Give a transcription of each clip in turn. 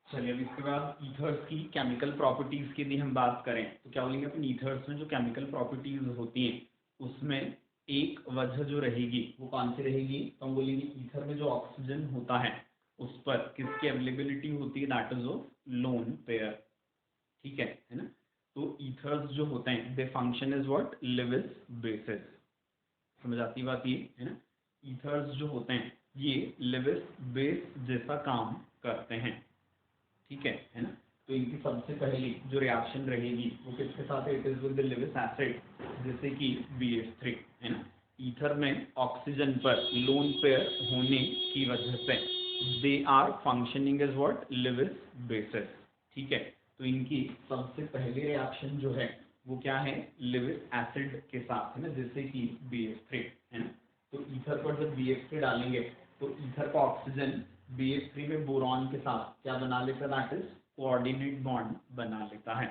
चलिए अब इसके बाद ईथर्स की केमिकल प्रॉपर्टीज की यदि हम बात करें तो क्या बोलेंगे अपन, ईथर्स में जो केमिकल प्रॉपर्टीज होती हैं उसमें एक वजह जो रहेगी वो कौन सी रहेगी, तो हम बोलेंगे ईथर में जो ऑक्सीजन होता है उस पर किसकी अवेलेबिलिटी होती है, that is of lone pair. ठीक है ना। तो ईथर्स जो होते हैं they function is what, Lewis bases. समझ आती बात ये है ना। ईथर्स जो होते हैं ये लिविस बेस जैसा काम करते हैं। ठीक है ना। तो इनकी सबसे पहली जो रिएक्शन रहेगी वो किसके साथ है, it is with the Lewis acid, जैसे कि BH3 है ना। ईथर में ऑक्सीजन पर लोन पेयर होने की वजह से they are functioning as what, Lewis bases. ठीक है। तो इनकी सबसे पहली रिएक्शन जो है वो क्या है, लिविस एसिड के साथ है ना, जैसे कि BH3 है ना। तो ईथर पर जब BH3 डालेंगे तो ईथर का ऑक्सीजन BH3 में बोरॉन के साथ क्या बना लेता है, दैट इज कोऑर्डिनेट बॉन्ड बना लेता है।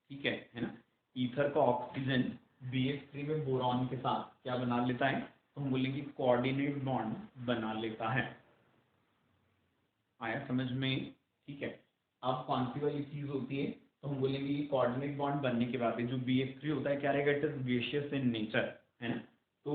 ठीक है ना। ईथर का ऑक्सीजन BH3 में बोरॉन के साथ क्या बना लेता है, तो हम बोलेंगे कोऑर्डिनेट बॉन्ड बना लेता है। आया समझ में। ठीक है। अब कौन सी वाली चीज होती है, तो हम बोलेंगे ये कोऑर्डिनेट बॉन्ड बनने के बाद जो BH3 होता है क्या रहेगा, it is gaseous in nature है ना। तो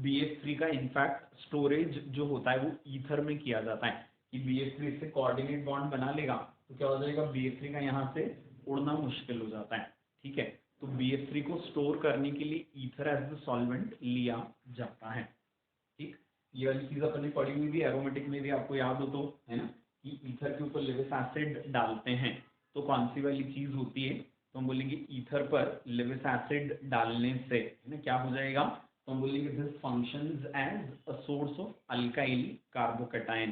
BH3 का इनफैक्ट स्टोरेज जो होता है वो ईथर में किया जाता है कि BH3 से कोऑर्डिनेट बॉन्ड बना लेगा तो क्या हो जाएगा, BH3 का यहाँ से उड़ना मुश्किल हो जाता है। ठीक है। तो BH3 को स्टोर करने के लिए ईथर एज द सॉल्वेंट लिया जाता है। ठीक। ये वाली चीज अपने पढ़ी हुई भी, एरोमेटिक में भी आपको याद हो तो है ना, कि ईथर के ऊपर लिविस एसिड डालते हैं तो कौन सी वाली चीज होती है, तो हम बोलेंगे ईथर पर लिविस एसिड डालने से है ना क्या हो जाएगा, तो हम बोलेंगे this functions as a source of alkyl carbocation.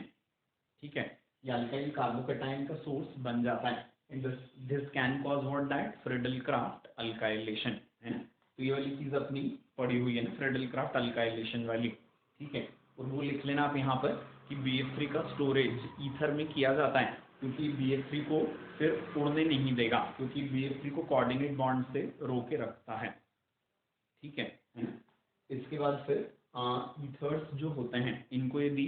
ठीक है। ये अल्काइल कार्बोकैटायन का सोर्स बन जाता है। This can cause what, that Friedel Crafts alkylation है ना। तो ये वाली चीज अपनी पड़ी हुई है ना, फ्रिडल क्राफ्ट अल्काइलेशन वाली। ठीक है। और वो लिख लेना आप यहाँ पर कि BH3 का स्टोरेज ईथर में किया जाता है क्योंकि BH3 को फिर उड़ने नहीं देगा, क्योंकि BH3 को कोऑर्डिनेट बॉन्ड से रोके रखता है। ठीक है ना। इसके बाद फिर ईथर्स जो होते हैं इनको यदि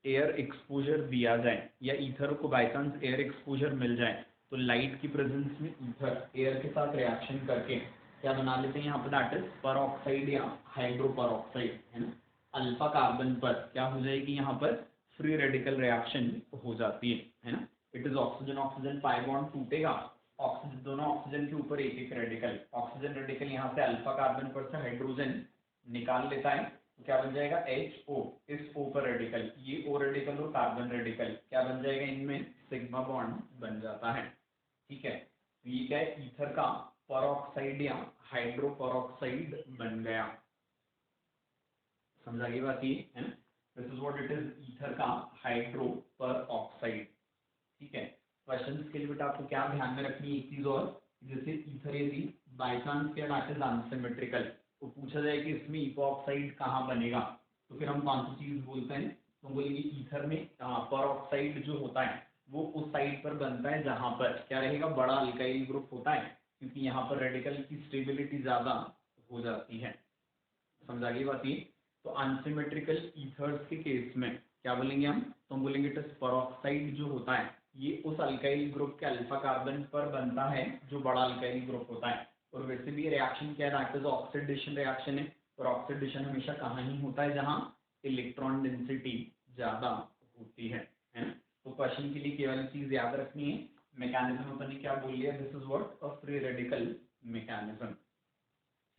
एयर एक्सपोजर दिया जाए या ईथर को बाई चांस एयर एक्सपोजर मिल जाए तो लाइट की प्रेजेंस में ईथर एयर के साथ रिएक्शन करके क्या बना लेते हैं यहाँ पर, दैट इज पर ऑक्साइड या हाइड्रो पर ऑक्साइड है ना। अल्फा कार्बन पर क्या हो जाएगी, यहाँ पर फ्री रेडिकल रिएक्शन हो जाती है ना। It is oxygen oxygen pi bond टूटेगा, ऑक्सीजन दोनों ऑक्सीजन के ऊपर एक एक रेडिकल, ऑक्सीजन रेडिकल यहाँ से अल्फा कार्बन पर से हाइड्रोजन निकाल लेता है तो क्या बन जाएगा HO, इस O पर रेडिकल, ये O रेडिकल और कार्बन रेडिकल क्या बन जाएगा, इनमें सिग्मा बॉन्ड बन जाता है। ठीक है। तो ये क्या है, ईथर का परऑक्साइड या हाइड्रो परऑक्साइड बन गया। समझ आ गई बात ये है ना। This is what it is, ether का हाइड्रो परऑक्साइड। ठीक है। क्वेश्चंस के लिए बेटा आपको क्या ध्यान में रखनी है एक चीज और, जैसे ईथर यदि बाई चांस क्या दैट इज अनसिमेट्रिकल तो पूछा जाए कि इसमें इपोऑक्साइड कहाँ बनेगा, तो फिर हम कौन सी चीज बोलते हैं, तो बोलेंगे ईथर में परऑक्साइड जो होता है वो उस साइड पर बनता है जहां पर क्या रहेगा, बड़ा अल्काइल ग्रुप होता है, क्योंकि यहाँ पर रेडिकल की स्टेबिलिटी ज्यादा हो जाती है। समझ आ गई बात ये। तो अनसिमेट्रिकल ईथर्स के केस में क्या बोलेंगे हम, तो हम बोलेंगे इट इज परऑक्साइड जो होता है ये उस अल्काइल ग्रुप के अल्फा कार्बन पर बनता है जो बड़ा अल्काइल ग्रुप होता है। और वैसे भी रिएक्शन क्या है, दैट इज ऑक्सीडेशन रिएक्शन है, और ऑक्सीडेशन हमेशा कहाँ ही होता है, जहाँ इलेक्ट्रॉन डेंसिटी ज्यादा होती है ना। तो क्वेश्चन के लिए केवल चीज याद रखनी है, मैकेनिज्म अपन ने क्या बोल लिया, this is what a free radical mechanism.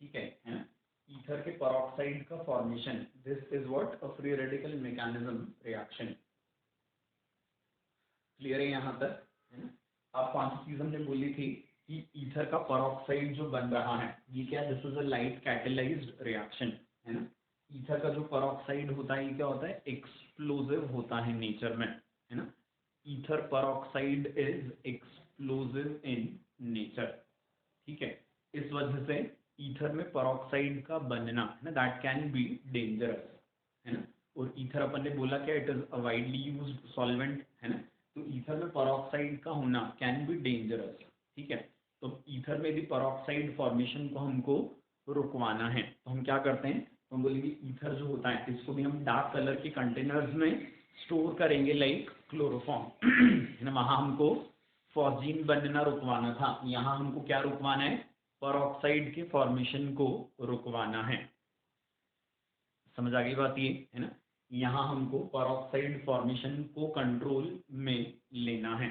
ठीक है ना। ईथर के परऑक्साइड का formation, this is what a free radical mechanism reaction. Clear है यहाँ तक है ना। अब कौन सी चीज हमने बोली थी कि ईथर का परऑक्साइड जो बन रहा है ये क्या, this is a light catalysed reaction है ना। ईथर का जो परऑक्साइड होता है ये क्या होता है, एक्सप्लोसिव होता है नेचर में है ना। Ether peroxide is explosive in nature. ठीक है। इस वजह से ईथर में परऑक्साइड का बनना है ना, दैट कैन बी डेंजरस है ना। और ईथर अपन ने बोला क्या, it is a widely used solvent है ना। तो ईथर में परऑक्साइड का होना कैन बी डेंजरस। ठीक है। तो ईथर में भी परऑक्साइड फॉर्मेशन को हमको रुकवाना है तो हम क्या करते हैं, तो हम बोलेंगे ईथर जो होता है इसको भी हम डार्क कलर के कंटेनर्स में स्टोर करेंगे, लाइक क्लोरोफॉर्म है ना, वहाँ हमको फॉस्जीन बनना रुकवाना था, यहाँ हमको क्या रुकवाना है, परऑक्साइड के फॉर्मेशन को रुकवाना है। समझ आ गई बात ये है ना, यहाँ हमको परऑक्साइड फॉर्मेशन को कंट्रोल में लेना है।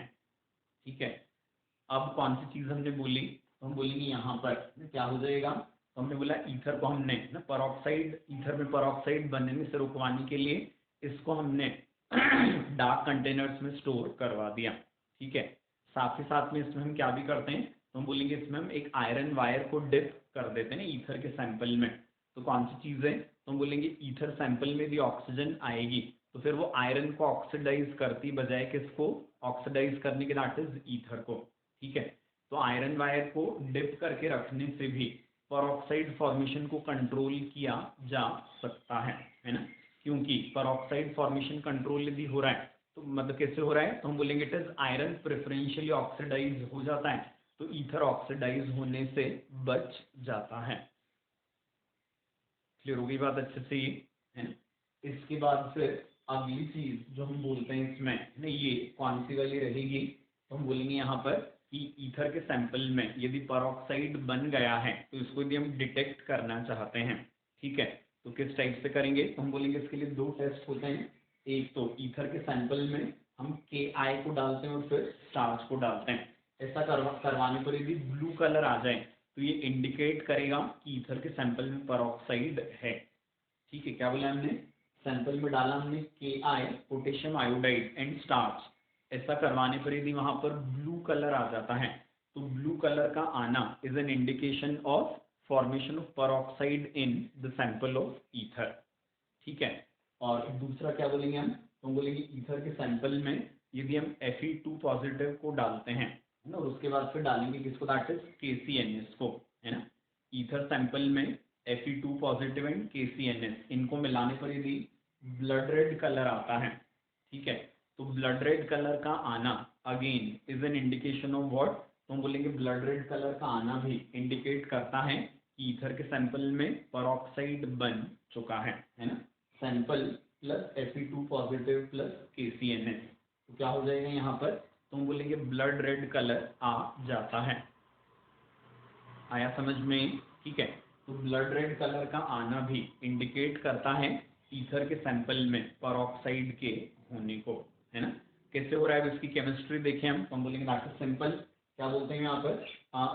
ठीक है, अब कौन सी चीज हमने बोली, तो हम बोलेंगे यहाँ पर क्या हो जाएगा, तो हमने बोला ईथर को हमने ना परऑक्साइड, ईथर में परऑक्साइड बनने से रुकवाने के लिए इसको हमने डार्क कंटेनर्स में स्टोर करवा दिया। ठीक है, साथ ही साथ में इसमें हम क्या भी करते हैं, तो हम बोलेंगे इसमें हम एक आयरन वायर को डिप कर देते हैं ईथर के सैंपल में। तो कौन सी चीज़ है, तो हम बोलेंगे ईथर सैंपल में भी ऑक्सीजन आएगी, तो फिर वो आयरन को ऑक्सीडाइज करती बजाय किसको, ऑक्सीडाइज करने के दैट इज ईथर को। ठीक है, तो आयरन वायर को डिप करके रखने से भी परऑक्साइड फॉर्मेशन को कंट्रोल किया जा सकता है ना, क्योंकि परऑक्साइड फॉर्मेशन कंट्रोल यदि हो रहा है तो मतलब कैसे हो रहा है, तो हम बोलेंगे it is iron preferentially oxidise हो जाता है, तो ईथर ऑक्सीडाइज होने से बच जाता है। क्लियर हो गई बात अच्छे से ये है ना। इसके बाद फिर अगली चीज जो हम बोलते हैं इसमें ना, ये कौन सी वाली रहेगी, तो हम बोलेंगे यहाँ पर कि ईथर के सैंपल में यदि परऑक्साइड बन गया है तो इसको यदि हम डिटेक्ट करना चाहते हैं, ठीक है, तो किस टाइप से करेंगे, तो हम बोलेंगे इसके लिए दो टेस्ट होते हैं। एक तो ईथर के सैंपल में हम KI को डालते हैं और फिर स्टार्च को डालते हैं। ऐसा करवाने पर यदि ब्लू कलर आ जाए तो ये इंडिकेट करेगा कि ईथर के सैंपल में परऑक्साइड है। ठीक है, क्या बोला हमने, सैंपल में डाला हमने KI potassium iodide and starch, ऐसा करवाने पर यदि वहां पर ब्लू कलर आ जाता है तो ब्लू कलर का आना is an indication of formation of peroxide in the sample of ether. ठीक है, और दूसरा क्या बोलेंगे हम, तो हम बोलेंगे ईथर के सैंपल में यदि हम Fe2 पॉजिटिव को डालते हैं है ना, और उसके बाद फिर डालेंगे किसको, दैट इज KCNS को, है ना, ईथर सैंपल में Fe2 पॉजिटिव एंड KCNS इनको मिलाने पर यदि ब्लड रेड कलर आता है, ठीक है, तो ब्लड रेड कलर का आना again is an indication of what, तो हम बोलेंगे ब्लड रेड कलर का आना भी इंडिकेट करता है कि ईथर के सैंपल में परऑक्साइड बन चुका है ना, sample plus Fe2 positive plus KCNS, तो क्या हो जाएगा यहाँ पर, तो हम बोलेंगे ब्लड रेड कलर आ जाता है। आया समझ में, ठीक है, तो ब्लड रेड कलर का आना भी इंडिकेट करता है ईथर के सैंपल में परऑक्साइड के होने को, है ना। कैसे हो रहा है इसकी केमिस्ट्री देखें हम बोलेंगे डॉक्टर सिंपल, क्या बोलते हैं यहाँ पर,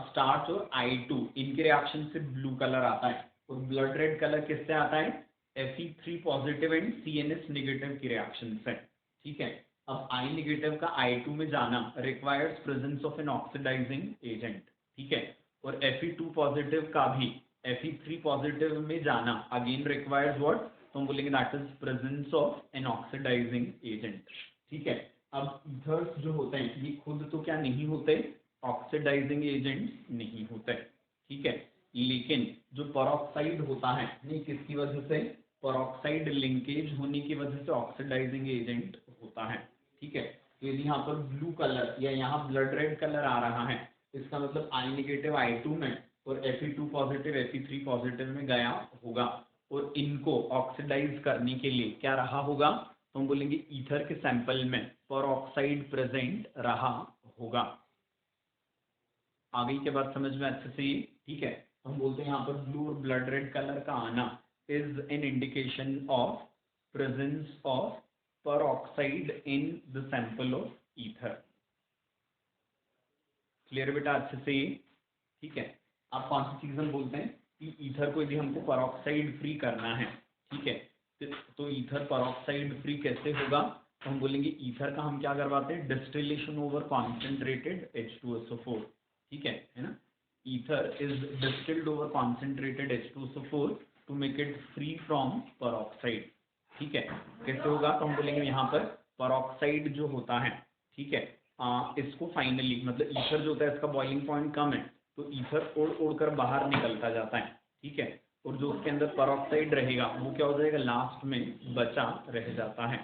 स्टार्च और I2 इनके रिएक्शन से ब्लू कलर आता है, और ब्लड रेड कलर किससे आता है, Fe3 positive and CNS negative की रिएक्शन से। ठीक है, अब I नेगेटिव का I2 में जाना requires presence of an oxidising agent. ठीक है, और Fe2 पॉजिटिव का भी Fe3 पॉजिटिव में जाना अगेन रिक्वायर्स व्हाट, तो हम बोलेंगे that is presence of an oxidising agent. ठीक है, अब ईथर्स जो होते हैं ये खुद तो क्या नहीं होते, ऑक्सीडाइजिंग एजेंट नहीं होते। ठीक है, लेकिन जो परऑक्साइड होता है नहीं किसकी वजह से, परऑक्साइड लिंकेज होने की वजह से ऑक्सीडाइजिंग एजेंट होता है। ठीक है, तो यदि यहाँ पर ब्लू कलर या यहाँ ब्लड रेड कलर आ रहा है, इसका मतलब I नेगेटिव I2 में और Fe2 पॉजिटिव Fe3 पॉजिटिव में गया होगा, और इनको ऑक्सीडाइज करने के लिए क्या रहा होगा, तो हम बोलेंगे ईथर के सैंपल में परऑक्साइड प्रेजेंट रहा होगा। आ गई क्या बात समझ में अच्छे से, ठीक है, हम बोलते हैं यहाँ पर ब्लू और ब्लड रेड कलर का आना is an indication of presence of peroxide in the sample of ether. Clear बेटा अच्छे से, ठीक है। आप कौन सी चीज हम बोलते हैं कि ईथर को यदि हमको परऑक्साइड फ्री करना है, ठीक है, तो ईथर परऑक्साइड फ्री कैसे होगा, तो हम बोलेंगे ईथर का हम क्या करवाते हैं, डिस्टिलेशन ओवर कॉन्सेंट्रेटेड H2SO4। ठीक है ना, ether is distilled over concentrated H2SO4 to make it free from peroxide. ठीक है, कैसे होगा, तो हम बोलेंगे यहाँ पर परऑक्साइड जो होता है, ठीक है, इसको फाइनली मतलब ईथर जो होता है इसका बॉइलिंग पॉइंट कम है, तो ईथर उड़ उड़ कर बाहर निकलता जाता है। ठीक है, और जो उसके अंदर परऑक्साइड रहेगा वो क्या हो जाएगा, लास्ट में बचा रह जाता है।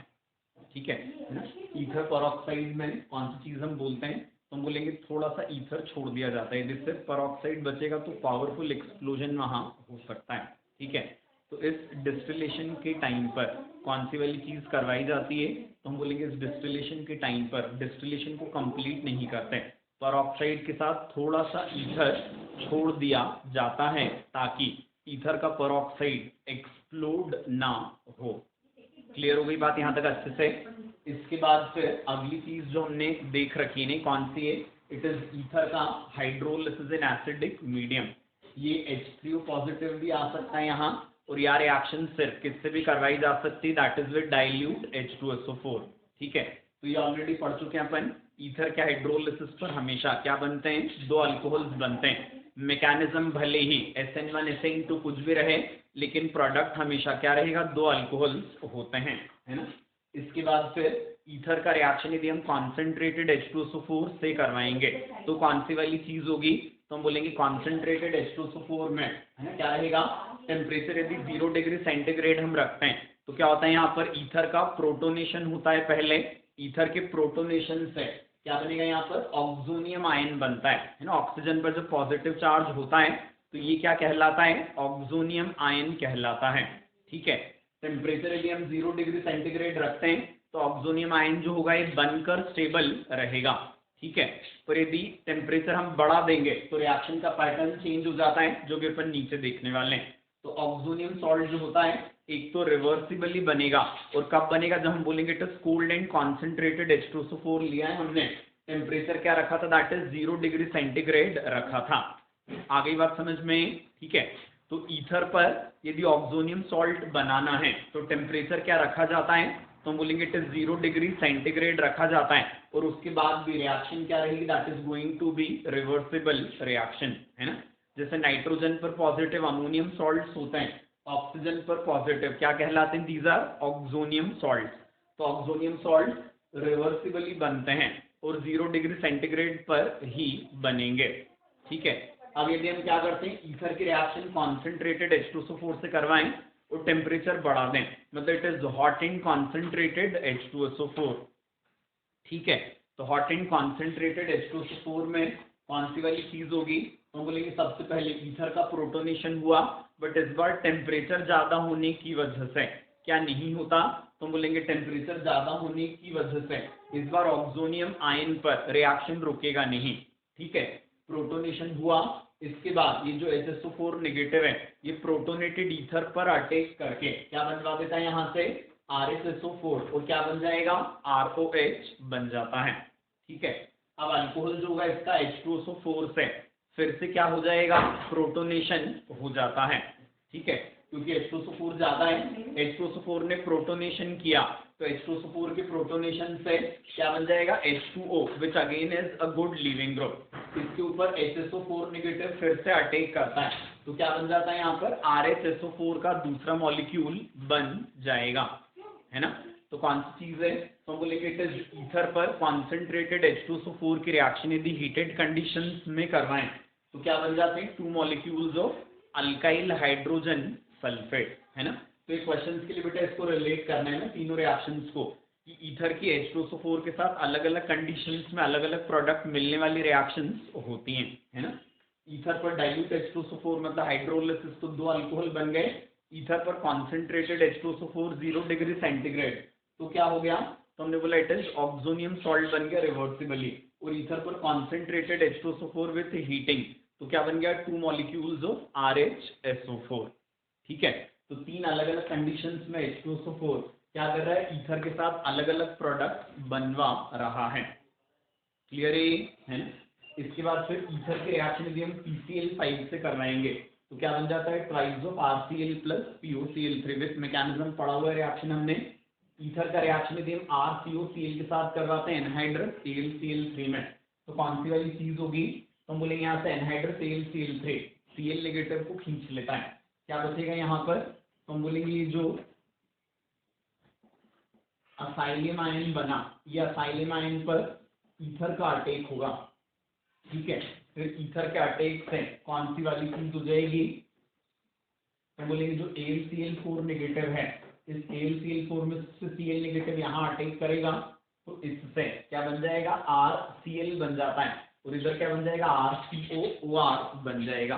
ठीक है ना, ईथर परऑक्साइड में कौन सी चीज हम बोलते हैं, तो हम बोलेंगे थोड़ा सा ईथर छोड़ दिया जाता है, जिससे परऑक्साइड बचेगा तो पावरफुल एक्सप्लोजन वहाँ हो सकता है। ठीक है, तो इस डिस्टिलेशन के टाइम पर कौन सी वाली चीज करवाई जाती है, तो हम बोलेंगे इस डिस्टिलेशन के टाइम पर डिस्टिलेशन को कंप्लीट नहीं करते, पेरोक्साइड के साथ थोड़ा सा ईथर छोड़ दिया जाता है ताकि ईथर का पेरोक्साइड एक्सप्लोड ना हो। क्लियर हो गई बात यहाँ तक अच्छे से? इसके बाद फिर अगली चीज जो हमने देख रखी है कौन सी है, इट इज ईथर का हाइड्रोलिसिस इन एसिडिक मीडियम। ये H3O पॉजिटिव भी आ सकता है यहाँ, और यार रिएक्शन सिर्फ किससे भी करवाई जा सकती है, that is with dilute H2SO4। ठीक है, तो ये ऑलरेडी पढ़ चुके हैं अपन। ईथर के हाइड्रोलिसिस पर हमेशा क्या बनते हैं, दो अल्कोहल्स बनते हैं। मैकेनिज्म भले ही SN1 SN2 कुछ भी रहे, लेकिन प्रोडक्ट हमेशा क्या रहेगा, दो अल्कोहल्स होते हैं, है ना। इसके बाद फिर ईथर का रिएक्शन यदि हम कॉन्सेंट्रेटेड H2SO4 से करवाएंगे तो कौन सी वाली चीज होगी, तो हम बोलेंगे कॉन्सेंट्रेटेड H2SO4 में, है ना, क्या रहेगा, टेम्परेचर यदि 0 डिग्री सेंटीग्रेड हम रखते हैं तो क्या होता है, यहाँ पर ईथर का प्रोटोनेशन होता है। पहले ईथर के प्रोटोनेशन से क्या बनेगा, यहाँ पर ऑक्सोनियम आयन बनता है ना। ऑक्सीजन पर जब पॉजिटिव चार्ज होता है तो ये क्या कहलाता है, ऑक्सोनियम आयन कहलाता है। ठीक है, टेम्परेचर यदि हम 0 डिग्री सेंटीग्रेड रखते हैं तो ऑक्सोनियम आयन जो होगा ये बनकर स्टेबल रहेगा। ठीक है, पर यदि टेम्परेचर हम बढ़ा देंगे तो रिएक्शन का पैटर्न चेंज हो जाता है, जो कि अपन नीचे देखने वाले हैं। तो ऑक्सोनियम सॉल्ट जो होता है एक तो रिवर्सिबली बनेगा, और कब बनेगा, जब हम बोलेंगे it is cold and concentrated H2SO4 लिया है हमने, टेम्परेचर क्या रखा था, दैट इज 0 डिग्री सेंटीग्रेड रखा था। आ गई बात समझ में? ठीक है, तो ईथर पर यदि ऑक्सोनियम सॉल्ट बनाना है तो टेम्परेचर क्या रखा जाता है, तो हम बोलेंगे इट इज 0 डिग्री सेंटीग्रेड रखा जाता है, और उसके बाद भी रिएक्शन क्या रहेगी, that is going to be reversible reaction, है ना। जैसे नाइट्रोजन पर पॉजिटिव अमोनियम सॉल्ट्स होते हैं, ऑक्सीजन पर पॉजिटिव क्या कहलाते हैं, दीज आर ऑक्सोनियम सॉल्ट। तो ऑक्सोनियम सॉल्ट रिवर्सिबली बनते हैं और 0 डिग्री सेंटीग्रेड पर ही बनेंगे। ठीक है, अब यदि हम क्या करते हैं, ईथर की रिएक्शन कॉन्सेंट्रेटेड H2SO4 से करवाएं और टेम्परेचर बढ़ा दें, मतलब it is hot and concentrated H2SO4। ठीक है, तो हॉट एंड कॉन्सेंट्रेटेड H2SO4 में कौन सी वाली चीज होगी, तो हम बोलेंगे सबसे पहले ईथर का प्रोटोनेशन हुआ, बट इस बार टेम्परेचर ज्यादा होने की वजह से क्या नहीं होता, तो हम बोलेंगे टेम्परेचर ज्यादा होने की वजह से इस बार ऑक्सोनियम आयन पर रिएक्शन रुकेगा नहीं। ठीक है, प्रोटोनेशन हुआ, इसके बाद ये जो HSO4 नेगेटिव है ये प्रोटोनेटेड ईथर पर अटैक करके क्या बनवा देता है, यहाँ से RSSO4, और क्या बन जाएगा, ROH बन जाता है। ठीक है, अब अल्कोहल जो होगा इसका H2SO4 से फिर से क्या हो जाएगा, प्रोटोनेशन हो जाता है। ठीक है, क्योंकि H2SO4 ज्यादा है, H2SO4 ने प्रोटोनेशन किया तो H2SO4 के प्रोटोनेशन से क्या बन जाएगा, H2O which again is a good leaving group. इसके ऊपर HSO4 नेगेटिव फिर से अटैक करता है तो क्या बन जाता है, यहाँ पर RHSO4 का दूसरा मॉलिक्यूल बन जाएगा, है ना। तो कौन सी चीज है, तो हम बोलेंगे इट इज ईथर पर कॉन्सेंट्रेटेड H2SO4 की रिएक्शन यदि हीटेड कंडीशंस में करवाएं तो क्या बन जाते हैं, 2 molecules of alkyl hydrogen sulphate, है ना। तो एक क्वेश्चन के लिए बेटा इसको रिलेट करना है ना तीनों रिएक्शंस को, कि ईथर की H2SO4 के साथ अलग अलग कंडीशंस में अलग अलग प्रोडक्ट मिलने वाली रिएक्शंस होती हैं, है ना। ईथर पर डाइल्यूट H2SO4 मतलब हाइड्रोलिसिस, तो 2 अल्कोहल बन गए। ईथर पर कॉन्सेंट्रेटेड H2SO4 0 डिग्री सेंटीग्रेड, तो क्या हो गया, तो हमने बोला इट इज ऑक्सोनियम सॉल्ट बन गया रिवर्सिबली। और ईथर पर कॉन्सेंट्रेटेड H2SO4 विथ हीटिंग, तो क्या बन गया, 2 मॉलिक्यूल्स ऑफ RHSO4। ठीक है, तो 3 अलग अलग कंडीशंस में H2SO4 क्या कर रहा है, ईथर के साथ अलग अलग प्रोडक्ट बनवा रहा है। क्लियर है ना। इसके बाद फिर ईथर के रिएक्शन यदि हम PCl5 से करवाएंगे तो क्या बन जाता है, tries of RCl plus POCl3 with mechanism पढ़ा हुआ है रिएक्शन हमने। ईथर का रिएक्शन यदि हम RCOCl के साथ करवाते हैं एनहाइड्रस AlCl3 में, तो कौन सी वाली चीज होगी, तो हम बोलेंगे यहाँ से एनहाइड्रस AlCl3 Cl नेगेटिव को खींच लेता है, क्या बचेगा यहाँ पर, तो हम बोलेंगे ये जो असाइलम आयन बना, ये असाइलम आयन पर ईथर का अटैक होगा। ठीक है, फिर ईथर के अटैक से कौन सी वाली चीज हो जाएगी, तो बोलेंगे जो AlCl4 नेगेटिव है, इस AlCl4 में से Cl नेगेटिव यहाँ अटैक करेगा तो इससे क्या बन जाएगा, RCl बन जाता है, और इधर क्या बन जाएगा, RCOOR बन जाएगा।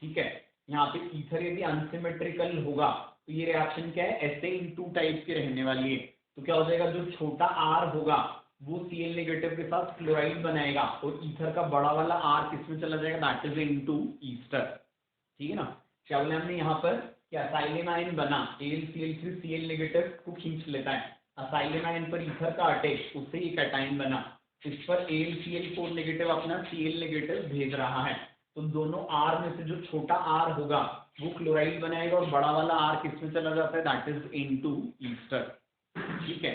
ठीक है, यहाँ पे ईथर यदि अनसिमेट्रिकल होगा तो ये रिएक्शन क्या है, ऐसे इन 2 टाइप की रहने वाली है। तो क्या हो जाएगा, जो छोटा R होगा वो Cl नेगेटिव के साथ क्लोराइड बनाएगा और ईथर का बड़ा वाला R किसमें चला जाएगा, दैट इज इनटू ईस्टर। ठीक है ना। क्या बोले हमने यहाँ पर कि असाइलेन आयन बना, AlCl3 Cl नेगेटिव को खींच लेता है, असाइलेन आयन पर ईथर का अटैच, उससे एक कैटायन बना, इस पर AlCl4 नेगेटिव अपना Cl नेगेटिव भेज रहा है, तो दोनों R में से जो छोटा R होगा वो क्लोराइड बनाएगा और बड़ा वाला R किसमें चला जाता है, दैट इज इनटू ईस्टर। ठीक है।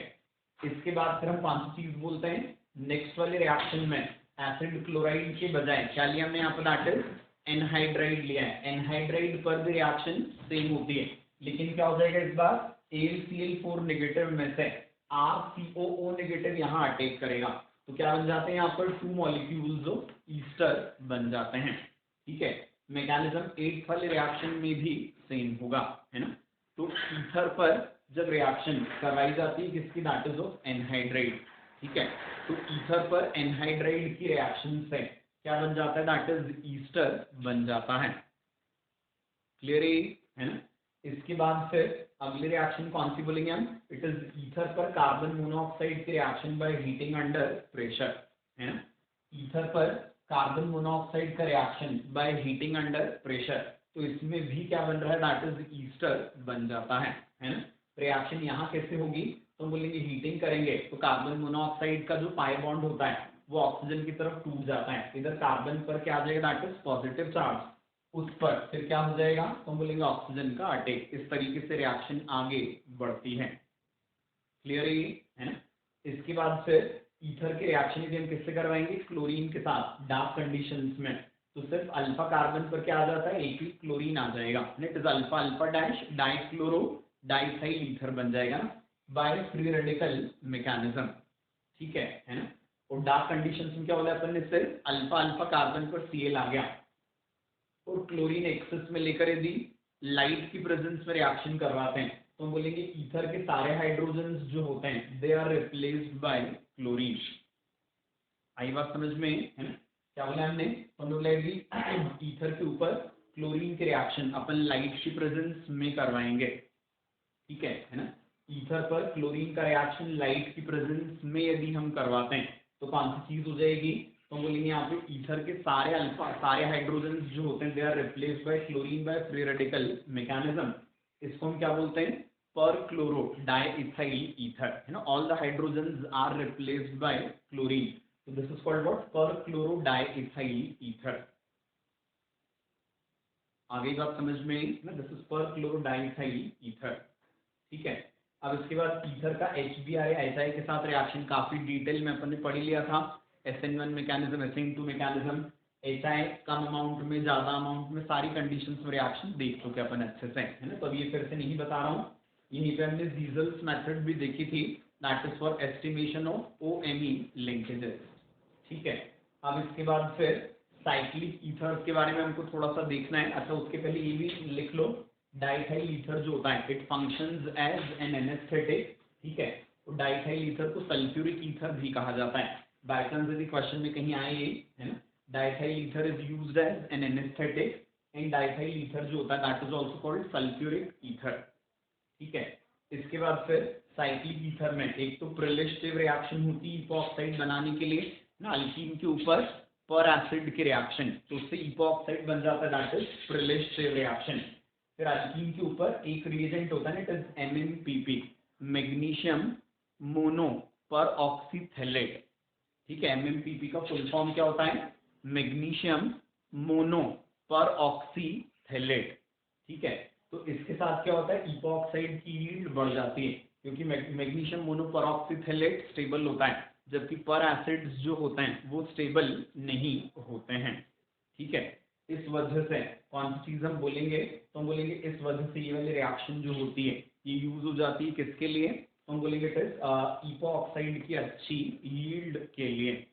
इसके बाद फिर हम कौन सी चीज बोलते हैं, नेक्स्ट वाले रिएक्शन में एसिड क्लोराइड के बजाय क्या लिया हमने यहाँ पर, दैट इज एनहाइड्राइड लिया है। एनहाइड्राइड पर भी रिएक्शन सेम होती है, लेकिन क्या हो जाएगा इस बार, AlCl4 नेगेटिव में से RCOO नेगेटिव यहाँ अटैक करेगा, तो क्या बन जाते हैं यहाँ पर 2 मॉलिक्यूल्स जो ईस्टर बन जाते हैं। ठीक है। मैकेनिज्म 8th वाले रिएक्शन में भी सेम होगा, है ना। तो ईथर पर जब रिएक्शन करवाई जाती है किसकी, दैट इज ऑफ एनहाइड्राइड। ठीक है। तो ईथर पर एनहाइड्राइड की रिएक्शन से क्या बन जाता है, दैट इज ईस्टर बन जाता है। क्लियर है ना। इसके बाद फिर अगले रिएक्शन कौन सी बोलेंगे हम, इट इज ईथर पर कार्बन मोनोऑक्साइड की reaction by heating under pressure, है ना। ईथर पर कार्बन मोनोऑक्साइड का reaction by heating under pressure, तो इसमें भी क्या बन रहा है, दैट इज ईस्टर बन जाता है ना। रिएक्शन यहाँ कैसे होगी, तो बोलेंगे हीटिंग करेंगे तो कार्बन मोनोऑक्साइड का जो पाई बॉन्ड होता है वो ऑक्सीजन की तरफ टूट जाता है, इधर कार्बन पर क्या आ जाएगा, दैट इज पॉजिटिव चार्ज, उस पर फिर क्या हो जाएगा, तो हम बोलेंगे ऑक्सीजन का अटैक। इस तरीके से रिएक्शन आगे बढ़ती है। क्लियर है ना। इसके बाद फिर ईथर के रिएक्शन भी हम किससे करवाएंगे, क्लोरीन के साथ डार्क कंडीशंस में, तो सिर्फ अल्फा कार्बन पर क्या आ जाता है, एक ही क्लोरीन आ जाएगा, it is alpha alpha dash dichloro diethyl ether बन जाएगा ना, बाय फ्री रेडिकल मैकेनिज्म। ठीक है ना। और डार्क कंडीशंस में क्या बोला अपन ने, सिर्फ अल्फा अल्फा कार्बन पर Cl आ गया और क्लोरीन एक्सेस में लेकर यदि लाइट की प्रेजेंस में रिएक्शन करवाते हैं तो हम बोलेंगे ईथर के सारे हाइड्रोजन्स जो होते हैं they are replaced by chlorine. आई बात समझ में, है ना। क्या बोला हमने, ईथर के ऊपर क्लोरीन के रिएक्शन अपन लाइट की प्रेजेंस में करवाएंगे। ठीक है ना। ईथर पर क्लोरीन का रिएक्शन लाइट की प्रेजेंस में यदि हम करवाते हैं तो कौन सी चीज हो जाएगी, तो हम बोलेंगे यहाँ पे ईथर के सारे अल्फा सारे हाइड्रोजन जो होते हैं they are replaced by chlorine by free radical mechanism. इसको हम क्या बोलते हैं, पर क्लोरो डाइइथाइल ईथर, है ना। All the hydrogen are replaced by chlorine, so this is called what, per chlorodiethyl ether। आगे बात समझ में ना, दिस इज पर chlorodiethyl ether। ठीक है। अब इसके बाद ईथर का HBr HI के साथ रिएक्शन काफी डिटेल में अपन ने पढ़ लिया था, SN1 mechanism, SN2 mechanism, HI कम अमाउंट में ज्यादा अमाउंट में सारी कंडीशंस में रिएक्शन देख चुके अपन अच्छे से, है ना। तो अब ये फिर से नहीं बता रहा हूँ, यहीं पे हमने जीजल्स मेथड भी देखी थी, that is for estimation of OMe linkages. ठीक है। अब इसके बाद फिर साइक्लिक ईथर के बारे में हमको थोड़ा सा देखना है। अच्छा उसके पहले ये भी लिख लो, डाइथाइल ईथर जो होता है it functions as an anaesthetic. ठीक है। तो डाइथाइल ईथर को सल्फ्यूरिक ईथर भी कहा जाता है, बाय चांस यदि क्वेश्चन में कहीं आए ये, है ना। Diethyl ether is used as an anaesthetic and diethyl ether जो होता है that is also called sulphuric ether. ठीक है। इसके बाद फिर साइक्लिक ईथर में एक तो प्रिलिस्टिव रिएक्शन होती है इपोक्साइड बनाने के लिए ना, अल्कीन के ऊपर पर एसिड की रिएक्शन, तो उससे इपोक्साइड बन जाता है, दैट इज प्रिलिस्टिव रिएक्शन। फिर अल्कीन के ऊपर एक रिएजेंट होता है, it is MnPP, magnesium mono पर ऑक्सीथैलेट। ठीक है। MnPP का फुल फॉर्म क्या होता है, मैग्नीशियम मोनो पर ऑक्सीथैलेट। ठीक है। तो इसके साथ क्या होता है, इपोक्साइड की यील्ड बढ़ जाती है, क्योंकि मैग्नीशियम मोनोपरऑक्सीथैलेट स्टेबल होता है, जबकि पर एसिड्स जो होते हैं वो स्टेबल नहीं होते हैं। ठीक है। इस वजह से कौन सी चीज हम बोलेंगे, तो हम बोलेंगे इस वजह से ये वाली रिएक्शन जो होती है ये यूज हो जाती है किसके लिए, तो हम बोलेंगे इट इज इपोक्साइड की अच्छी यील्ड के लिए।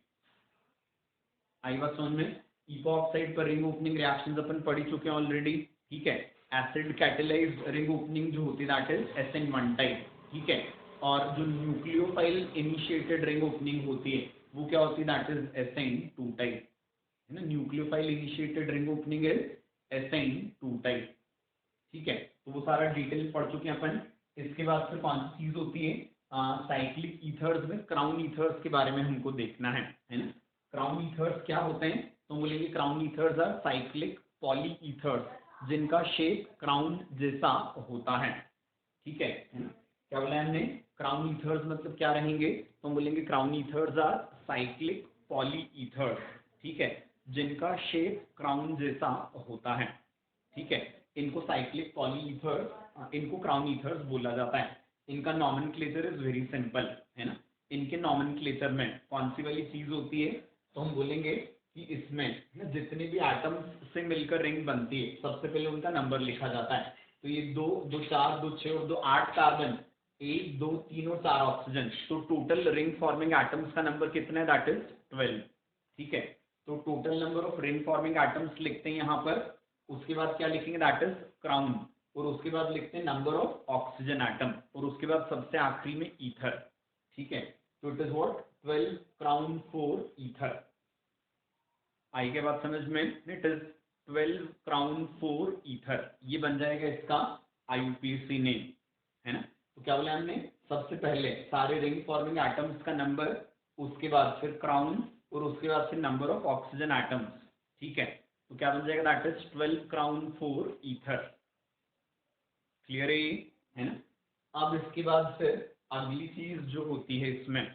आई बात समझ में। इपोक्साइड पर रिंग ओपनिंग रिएक्शंस अपन पढ़ चुके हैं ऑलरेडी। ठीक है। एसिड कैटेलाइज्ड रिंग ओपनिंग जो होती है दैट इज SN1 टाइप। ठीक है। और जो न्यूक्लियोफाइल इनिशिएटेड रिंग ओपनिंग होती है वो क्या होती है, दैट इज SN2 टाइप, है ना। Nucleophile initiated ring opening is SN2 type. ठीक है। तो वो सारा डिटेल पढ़ चुके हैं अपन। इसके बाद फिर कौन सी चीज होती है, साइक्लिक ईथर्स में क्राउन ईथर्स के बारे में हमको देखना है ना। क्राउन ईथर्स क्या होते हैं, तो बोलेंगे crown ethers are cyclic polyethers जिनका शेप क्राउन जैसा होता है। ठीक है ना। क्या बोला हमने, क्राउन ईथर्स मतलब क्या रहेंगे, तो हम बोलेंगे crown ethers are cyclic polyethers, ठीक है, जिनका शेप क्राउन जैसा होता है। ठीक है, इनको साइक्लिक पॉली ईथर्स, इनको क्राउन ईथर्स बोला जाता है। इनका नॉमेनक्लेचर इज वेरी सिंपल, है ना। इनके नॉमेनक्लेचर में कौन सी वाली चीज होती है, तो हम बोलेंगे कि इसमें ना जितने भी एटम्स से मिलकर रिंग बनती है सबसे पहले उनका नंबर लिखा जाता है। तो ये 2 2 4 2 6 और 2 8 कार्बन, 1 2 3 और 4 ऑक्सीजन, तो टोटल रिंग फॉर्मिंग एटम्स का नंबर कितना है, दैट इज 12। ठीक है, तो total number of ring forming atoms लिखते हैं यहाँ पर, उसके बाद क्या लिखेंगे, दैट इज क्राउन, और उसके बाद लिखते हैं नंबर ऑफ ऑक्सीजन एटम, और उसके बाद सबसे आखिरी में ईथर। ठीक है, तो it is what 12 crown 4 ether. आई के बाद समझ में, इट इज 12 क्राउन 4 ईथर, ये बन जाएगा इसका IUPAC नेम, है ना। तो क्या बोला हमने, सबसे पहले सारे रिंग फॉर्मिंग एटम्स का नंबर, उसके बाद फिर क्राउन, और उसके बाद फिर नंबर ऑफ ऑक्सीजन एटम्स। ठीक है, तो क्या बन जाएगा, that is 12 crown 4 ether. Clear है ना। अब इसके बाद फिर अगली चीज जो होती है इसमें,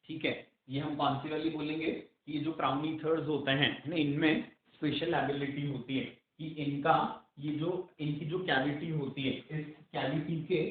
ठीक है, ये हम कौन सी वाली बोलेंगे, कि ये जो क्राउन ईथर्स होते हैं ना, इनमें स्पेशल एबिलिटी होती है कि इनका ये जो इनकी जो कैविटी होती है, इस कैविटी के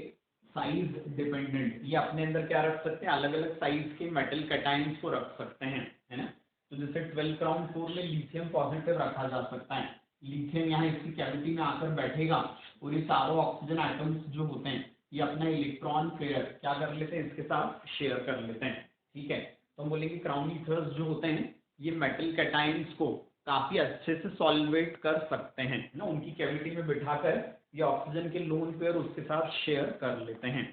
साइज डिपेंडेंट ये अपने अंदर क्या रख सकते हैं, अलग अलग साइज के मेटल कैटाइंस को रख सकते हैं, है ना। तो जैसे 12 क्राउन 4 में लिथियम पॉजिटिव रखा जा सकता है, लिथियम यहाँ इसकी कैविटी में आकर बैठेगा और ये सारों ऑक्सीजन एटम्स जो होते हैं ये अपना इलेक्ट्रॉन पेयर क्या कर लेते हैं, इसके साथ शेयर कर लेते हैं। ठीक है, तो हम बोलेंगे क्राउन ईथर्स जो होते हैं ये मेटल कैटाइंस को काफी अच्छे से सॉल्वेट कर सकते हैं ना, उनकी कैविटी में बिठाकर ये ऑक्सीजन के लोन पेयर उसके साथ शेयर कर लेते हैं।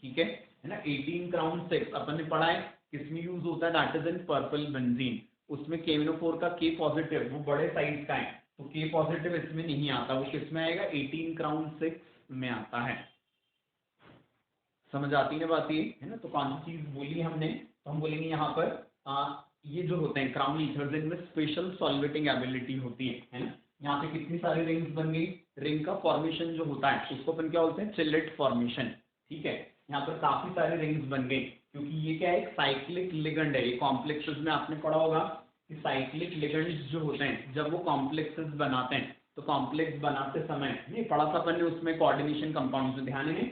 ठीक है ना। 18 क्राउन 6 अपन ने पढ़ा है किसमें यूज होता है, that is in purple benzene, उसमें KNO4 का K पॉजिटिव वो बड़े साइज का है, तो K पॉजिटिव इसमें नहीं आता, वो किसमें आएगा, 18 क्राउन 6 में आता है। समझ आती है बात ये, है ना। तो कौन सी चीज बोली हमने, तो हम बोलेंगे यहाँ पर ये जो होते हैं क्राउन ईथर्स, इनमें स्पेशल सॉल्वेटिंग एबिलिटी होती है ना। यहाँ पे कितनी सारी रिंग्स बन गई, रिंग का फॉर्मेशन जो होता है उसको अपन क्या बोलते हैं, चिलेट फॉर्मेशन। ठीक है, यहाँ पर काफी सारी रिंग्स बन गई, क्योंकि ये क्या है, एक साइक्लिक लिगेंड है। ये कॉम्प्लेक्सेस में आपने पढ़ा होगा कि साइक्लिक लिगेंड्स जो होते हैं जब वो कॉम्प्लेक्सेस बनाते हैं, तो कॉम्प्लेक्स बनाते समय नहीं पढ़ा था अपन ने उसमें कोऑर्डिनेशन कंपाउंड, से ध्यान है,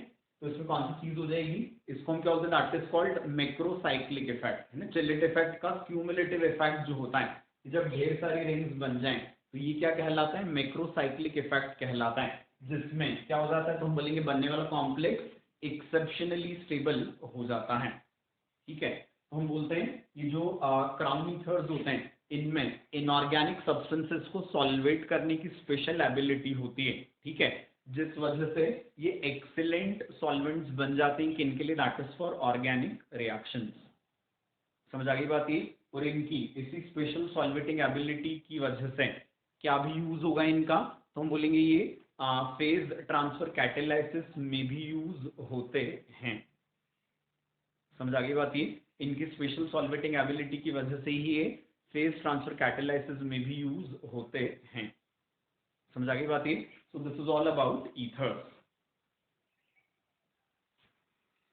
तो इसमें कौन सी चीज हो जाएगी, इसको हम क्या बोलते हैं, that is called macrocyclic effect, है ना। चिलेट इफेक्ट का क्यूमुलेटिव इफेक्ट जो होता है, जब ढेर सारी रिंग्स बन जाएं तो ये क्या कहलाता है, मैक्रोसाइक्लिक इफेक्ट कहलाता है, जिसमें क्या हो जाता है, तो हम बोलेंगे बनने वाला कॉम्प्लेक्स एक्सेप्शनली स्टेबल हो जाता है। ठीक है, तो हम बोलते हैं ये जो क्राउन ईथर्स होते हैं इनमें इनऑर्गेनिक सब्सटेंसेस को सॉल्वेट करने की स्पेशल एबिलिटी होती है। ठीक है, जिस वजह से ये एक्सीलेंट सॉल्वेंट्स बन जाते हैं किनके लिए, that is for organic reactions. समझ आ गई बात ये। और इनकी इसी स्पेशल सॉल्वेटिंग एबिलिटी की वजह से क्या भी यूज होगा इनका, तो हम बोलेंगे ये फेज ट्रांसफर कैटेलाइसिस में भी यूज होते हैं। समझ आ गई बात ये, इनकी स्पेशल सॉल्वेटिंग एबिलिटी की वजह से ही ये फेज ट्रांसफर कैटेलाइसिस में भी यूज होते हैं। समझ आ गई बात ये। So this is all about ethers.